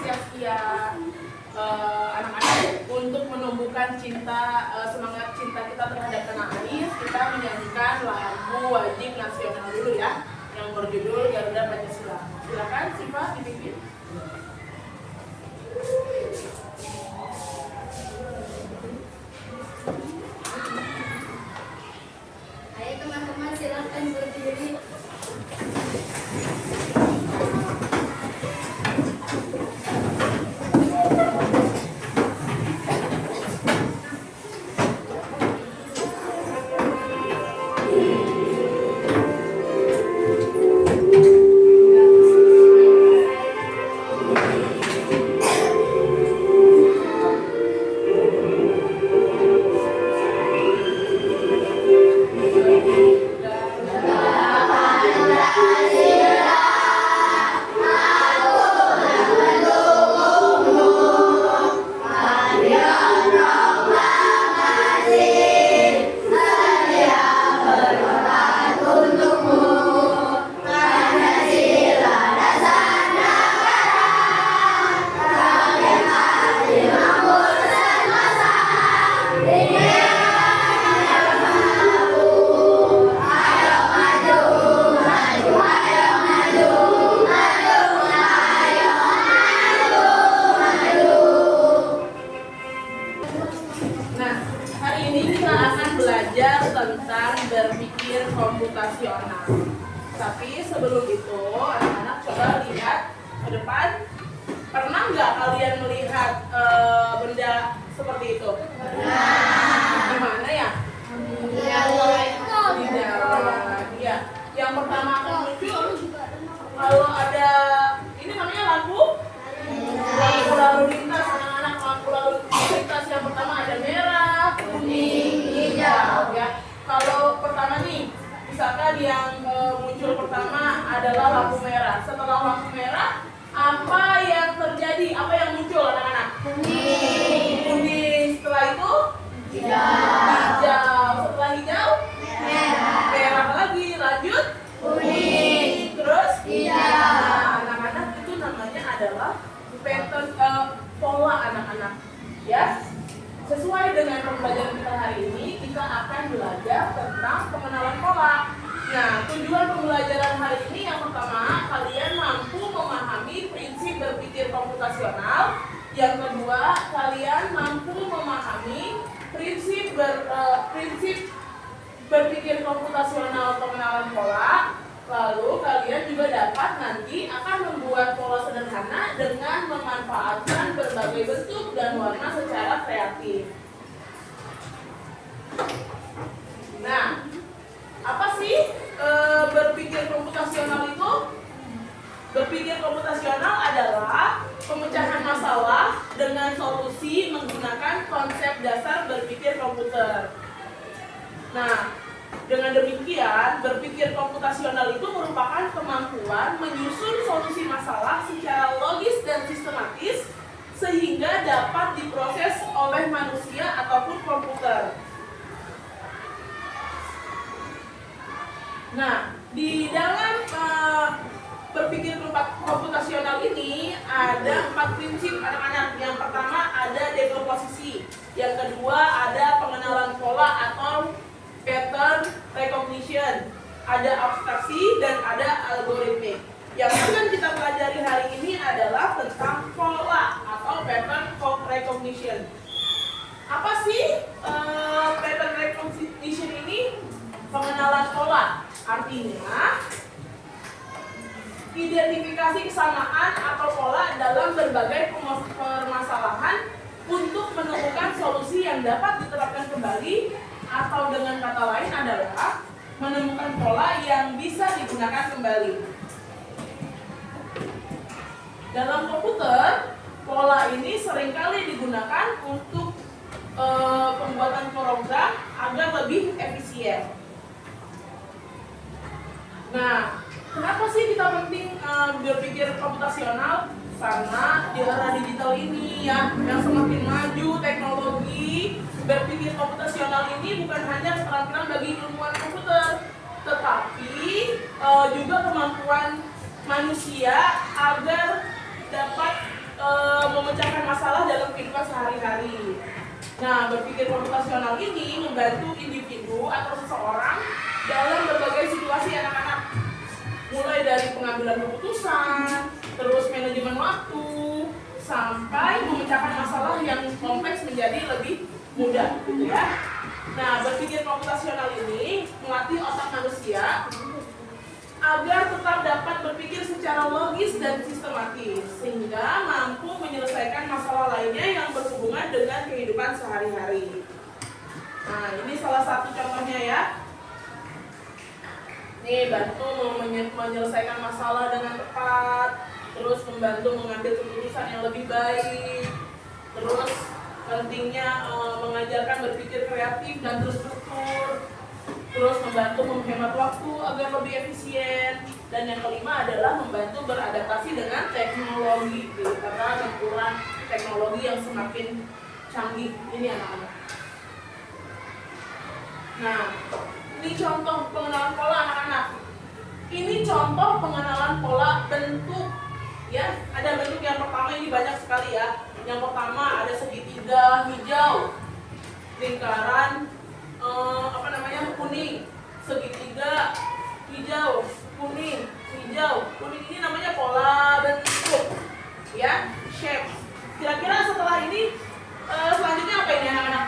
sia-sia anak-anak untuk menumbuhkan semangat cinta kita terhadap tanah air. Kita menyanyikan lagu wajib nasional dulu ya, yang berjudul Garuda Pancasila. Silakan Siva dipimpin. Ayo teman-teman silakan berdiri. Tentang berpikir komputasional. Tapi sebelum itu, anak-anak coba lihat ke depan. Pernah nggak kalian melihat benda seperti itu? Di mana ya? Di jalan. Ya. Yang pertama akan muncul kalau ada ini namanya lampu lalu lintas. Anak-anak, lampu lalu lintas yang pertama ada merah, kuning, hijau ya. Kalau pertama nih, misalkan yang muncul pertama adalah lampu merah. Setelah lampu merah, apa yang terjadi? Apa yang muncul anak-anak? Kuning. Kuning. Setelah itu? Hijau. Setelah hijau? Merah lagi. Lanjut? Kuning. Terus? Hijau. Nah, anak-anak itu namanya adalah pattern pola anak-anak. Ya. Sesuai dengan pembelajaran kita hari ini, kita akan belajar tentang pengenalan pola. Nah, tujuan pembelajaran hari ini yang pertama, kalian mampu memahami prinsip berpikir komputasional. Yang kedua, kalian mampu memahami prinsip berpikir komputasional pengenalan pola. Lalu kalian juga dapat nanti akan membuat pola sederhana dengan memanfaatkan berbagai bentuk dan warna secara kreatif. Nah, apa sih berpikir komputasional itu? Berpikir komputasional adalah pemecahan masalah dengan solusi menggunakan konsep dasar berpikir komputer. Nah, dengan demikian, berpikir komputasional itu merupakan kemampuan menyusun solusi masalah secara logis dan sistematis sehingga dapat diproses oleh manusia ataupun komputer. Nah, di dalam berpikir komputasional ini ada 4 prinsip anak-anak. Yang pertama ada dekomposisi, yang kedua ada pengenalan pola atau pattern recognition, ada abstraksi dan ada algoritmik. Yang akan kita pelajari hari ini adalah tentang pola atau pattern recognition. Apa sih pattern recognition ini? Pengenalan pola. Artinya identifikasi kesamaan atau pola dalam berbagai permasalahan untuk menemukan solusi yang dapat diterapkan kembali, atau dengan kata lain adalah menemukan pola yang bisa digunakan kembali. Dalam komputer, pola ini seringkali digunakan untuk pembuatan program agar lebih efisien. Nah, kenapa sih kita penting berpikir komputasional? Karena di era digital ini ya, yang semakin maju teknologi, berpikir komputasional ini bukan hanya keterampilan bagi ilmuwan komputer, tetapi juga kemampuan manusia agar dapat memecahkan masalah dalam kehidupan sehari-hari. Nah, berpikir komputasional ini membantu individu atau seseorang dalam berbagai situasi anak-anak, mulai dari pengambilan keputusan, terus manajemen waktu, sampai memecahkan masalah yang kompleks menjadi lebih mudah, gitu ya. Nah, berpikir komputasional ini melatih otak manusia agar tetap dapat berpikir secara logis dan sistematis, sehingga mampu menyelesaikan masalah lainnya yang berhubungan dengan kehidupan sehari-hari. Nah, ini salah satu contohnya ya. Nih, bantu menyelesaikan masalah dengan tepat, terus membantu mengambil keputusan yang lebih baik, terus pentingnya mengajarkan berpikir kreatif dan terstruktur, terus membantu menghemat waktu agar lebih efisien, dan yang kelima adalah membantu beradaptasi dengan teknologi, karena benturan teknologi yang semakin canggih ini anak-anak. Nah, ini contoh pengenalan pola anak-anak. Ini contoh pengenalan pola bentuk, ya. Ada bentuk yang pertama, ini banyak sekali ya. Yang pertama ada segitiga hijau, lingkaran kuning, segitiga hijau, kuning, hijau, kuning. Ini namanya pola bentuk, ya, shape. Kira-kira setelah ini selanjutnya apa ini anak-anak?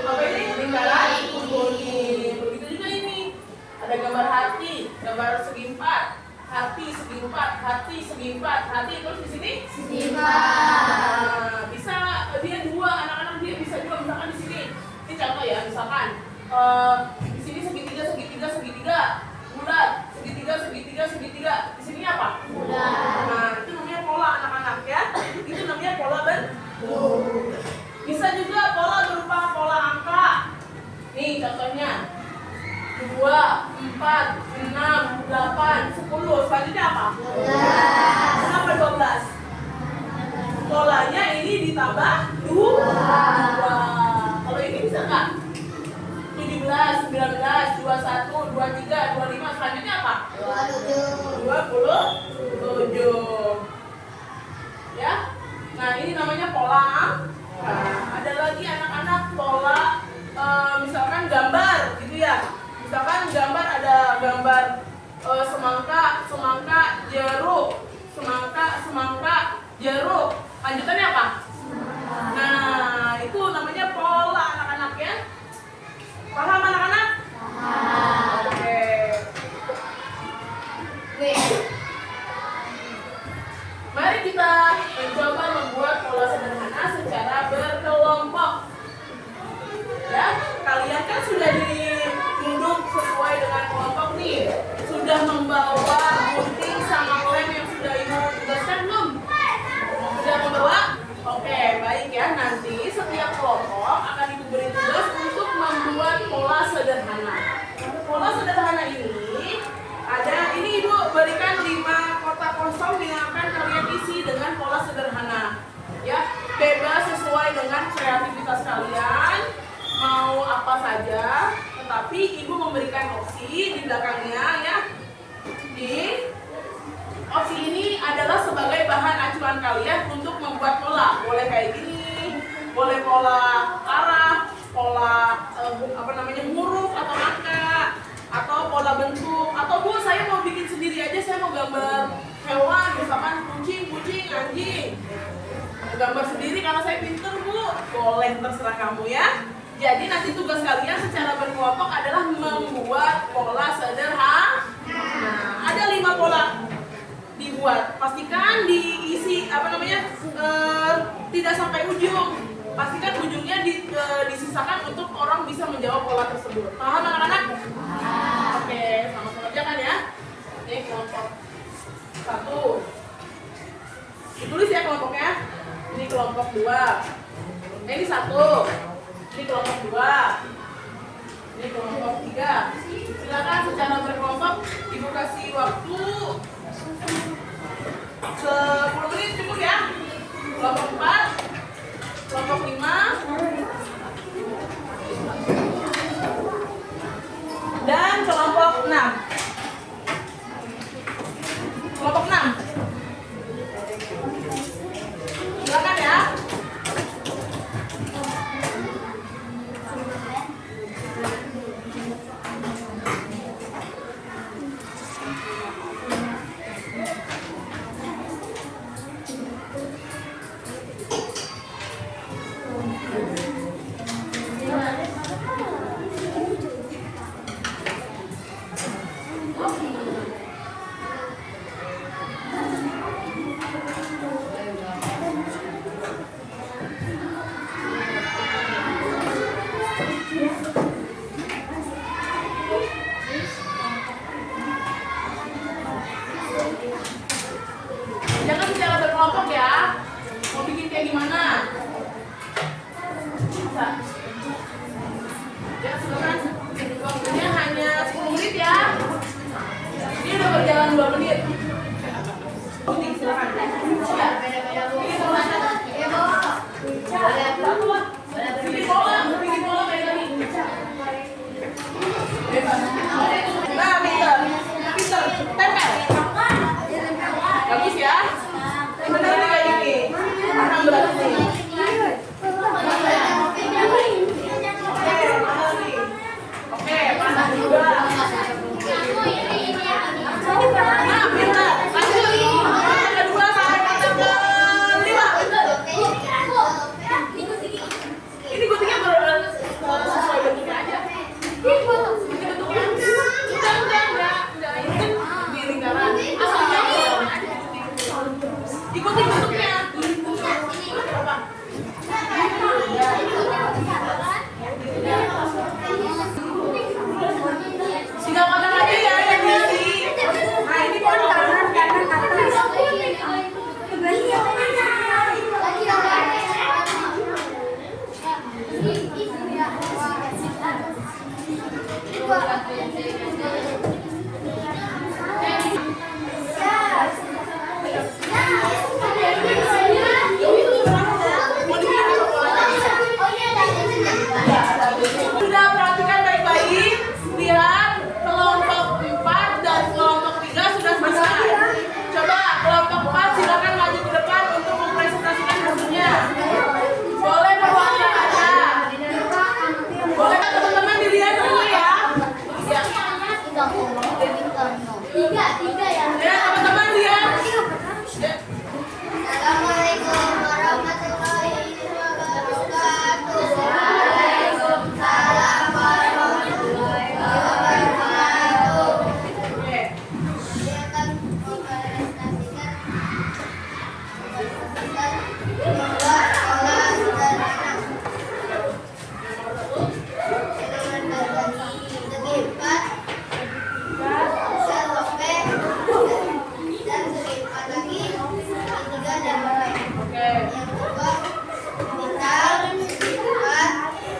Apa ini? Lingkaran kuning. Begitu juga ini. Ada gambar hati, gambar segi empat, hati segi empat, hati segi empat, hati terus di sini segi empat. Bisa dia dua, anak-anak dia bisa juga misalkan di sini. Ini contoh ya, misalkan di sini segitiga, segitiga, segitiga, bulat, segitiga, segitiga, segitiga. Di sini apa? Bulat. Nah, itu namanya pola anak-anak ya. Itu namanya pola bentuk. Bisa juga pola berupa pola angka. Nih contohnya 2, 4, 6, 8, 10. Selanjutnya apa? 12. Kenapa 12? Polanya ini ditambah 2. Kalau ini bisa nggak? 17, 19, 21, 23, 25. Selanjutnya apa? 27. Ya. Nah, ini namanya pola angka. Ada lagi anak-anak pola misalkan gambar gitu ya. Misalkan gambar, ada gambar semangka, semangka, jeruk, semangka, semangka, jeruk. Lanjutannya apa? Nah, itu namanya pola anak-anak ya. Paham anak-anak? Paham. Oke. Nih. Mari kita mencoba membuat pola sederhana secara berkelompok. Ya, kalian kan sudah duduk sesuai dengan kelompok nih. Sudah membawa gunting sama lem yang sudah ibu tugaskan belum? Sudah membawa? Oke, baik ya. Nanti setiap kelompok akan ibu beri tugas untuk membuat pola sederhana. Pola sederhana ini ada, ini ibu berikan 5 kotak kosong yang akan kalian isi dengan pola sederhana. Ya, bebas sesuai dengan kreativitas kalian, mau apa saja. Tetapi ibu memberikan opsi di belakangnya ya. Di opsi ini adalah sebagai bahan acuan kalian untuk membuat pola. Boleh kayak gini, boleh pola arah, pola huruf atau angka, atau pola bentuk, atau bu saya mau bikin sendiri aja, saya mau gambar hewan, misalkan kucing, anjing. Gambar sendiri karena saya pinter bu, boleh, terserah kamu ya. Jadi nanti tugas kalian secara berkelompok adalah membuat pola sederhana. Nah, ada 5 pola dibuat. Pastikan diisi tidak sampai ujung. Pastikan ujungnya disisakan untuk orang bisa menjawab pola tersebut. Paham anak-anak? Oke, sama-sama kerjakan ya. Ini kelompok 1. Ditulis ya kelompoknya. Ini kelompok 2. Ini 1. Ini kelompok 2. Ini kelompok 3. Silakan secara berkelompok ibu kasih waktu 10 menit cukup ya. Kelompok 4, kelompok 5, dan kelompok 6. Kelompok 6. Jangan secara berkelompok ya. Mau bikin kayak gimana? Bisa. Ya, silakan. Waktunya hanya 10 menit ya. Ini udah berjalan 2 menit. Putih, silakan. Ya. Bikin bola kayak tadi. Nah, pinter, tempel. Bagus ya. Benar nih kayak gini. Paham berarti. Oke, pasang juga. Nah, pinter. Lanjut. Yang kedua sampai pasang ke-5. Ini guntingnya sesuai bentuknya aja. Ini bentuknya enggak. Ini kan di lingkaran. Asalnya ikutin bentuknya. Tinggal potong aja ya yang diisi. Nah, ini potong. Sudah perhatikan baik-baik. Lihat kelompok 4 dan kelompok 3 sudah selesai. Coba kelompok 4 silakan maju ke depan untuk mempresentasikan hasilnya. Boleh perwakilan aja. Boleh teman-teman dilihat dulu ya. Tiga ya. Ya teman-teman lihat. Assalamualaikum warahmatullahi wabarakatuh. Waalaikumsalam warahmatullahi wabarakatuh. Oke. Dia akan mempresentasikan dua sekolah sederhana. Segi 4, selope, dan segi 4 lagi, segi 3 dan mulai. Oke. Yang kedua, bintang, empat,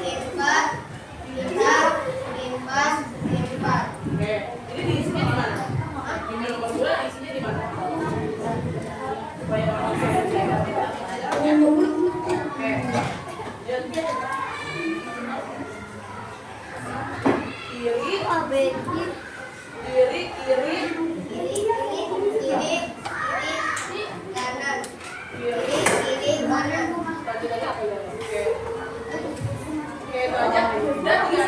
empat, bintang, empat, empat. Oke. Ini diisinya di mana? Ini nomor 2 diisinya di mana? Supaya orang bisa lihat. Oke. Kiri, kiri, kiri, Kiri, kanan. kiri. Kiri, kanan. Lanjut aja. Oke. Oke, itu aja. Dan 3.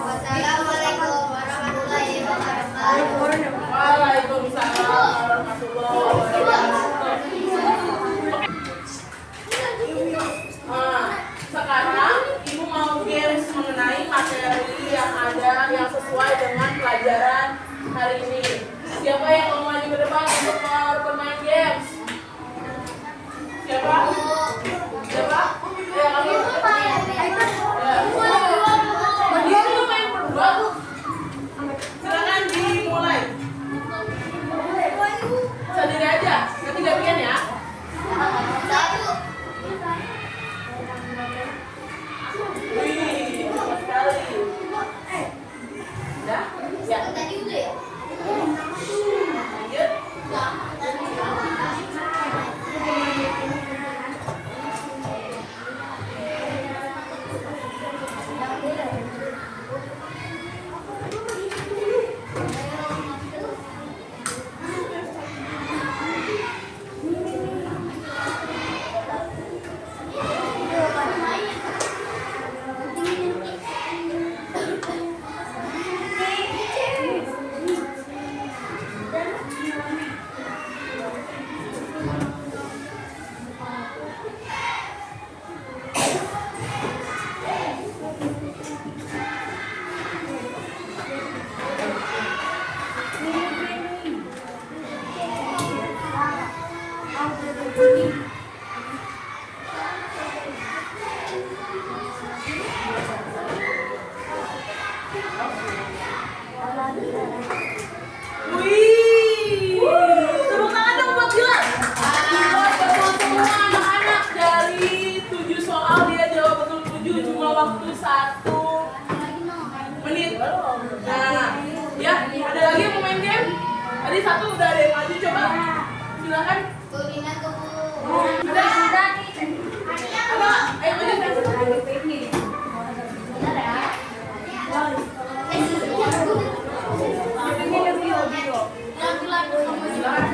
Wassalamualaikum warahmatullahi wabarakatuh. Waalaikumsalam warahmatullahi wabarakatuh. Nah, sekarang Ibu mau games mengenai materi yang ada yang sesuai dengan pelajaran hari ini. Siapa yang mau maju ke depan untuk bermain games? Siapa? Siapa? Ya, kamu. Ya. Ini main berdua tuh. Silakan dimulai. Sendiri aja, nanti gantian ya. Wih, bagus sekali. Udah? Ya. Tadi udah ya? Lanjut. ada yang maju coba. Silakan. Kulina tuh. Ada? Ada? Ayo maju. Bener ya? Lagu-lagu kamu Silakan.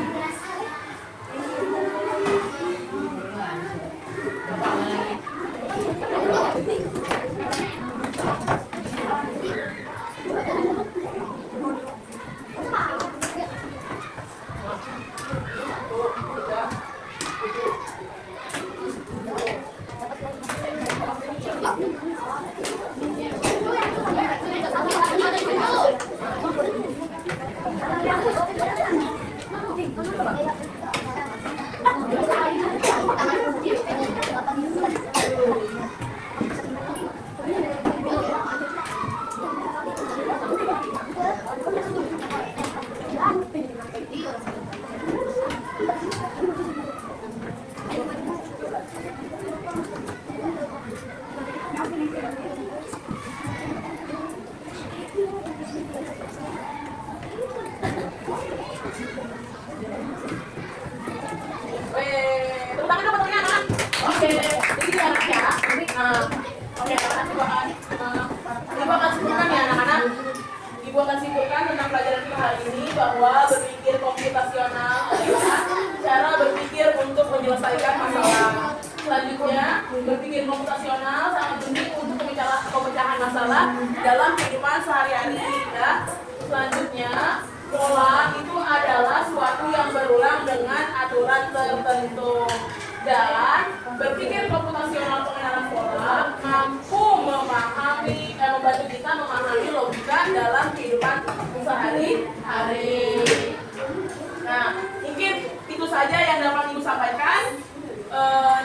Tepuk tangan dong, tepuk tangan. Oke, jadi gini anak-anak ya. Oke, anak-anak Ibu akan simpulkan ya anak-anak. Ibu akan simpulkan tentang pelajaran kita hari ini bahwa berpikir komputasional adalah cara berpikir untuk menyelesaikan masalah. Selanjutnya, berpikir komputasional sangat penting untuk pemecahan masalah dalam kehidupan sehari-hari ya. Selanjutnya, pola itu adalah suatu yang berulang dengan aturan tertentu. Dan berpikir komputasional pengenalan pola mampu membantu kita memahami logika dalam kehidupan sehari-hari. Nah, mungkin itu saja yang dapat Ibu sampaikan.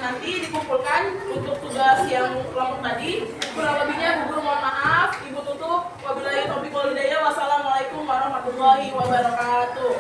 Nanti dikumpulkan untuk tugas yang kelompok tadi. Kurang lebihnya Bu Guru mohon maaf. Ibu tutup. Wabillahi taufiq wal hidayah. Wassalamualaikum warahmatullahi wabarakatuh.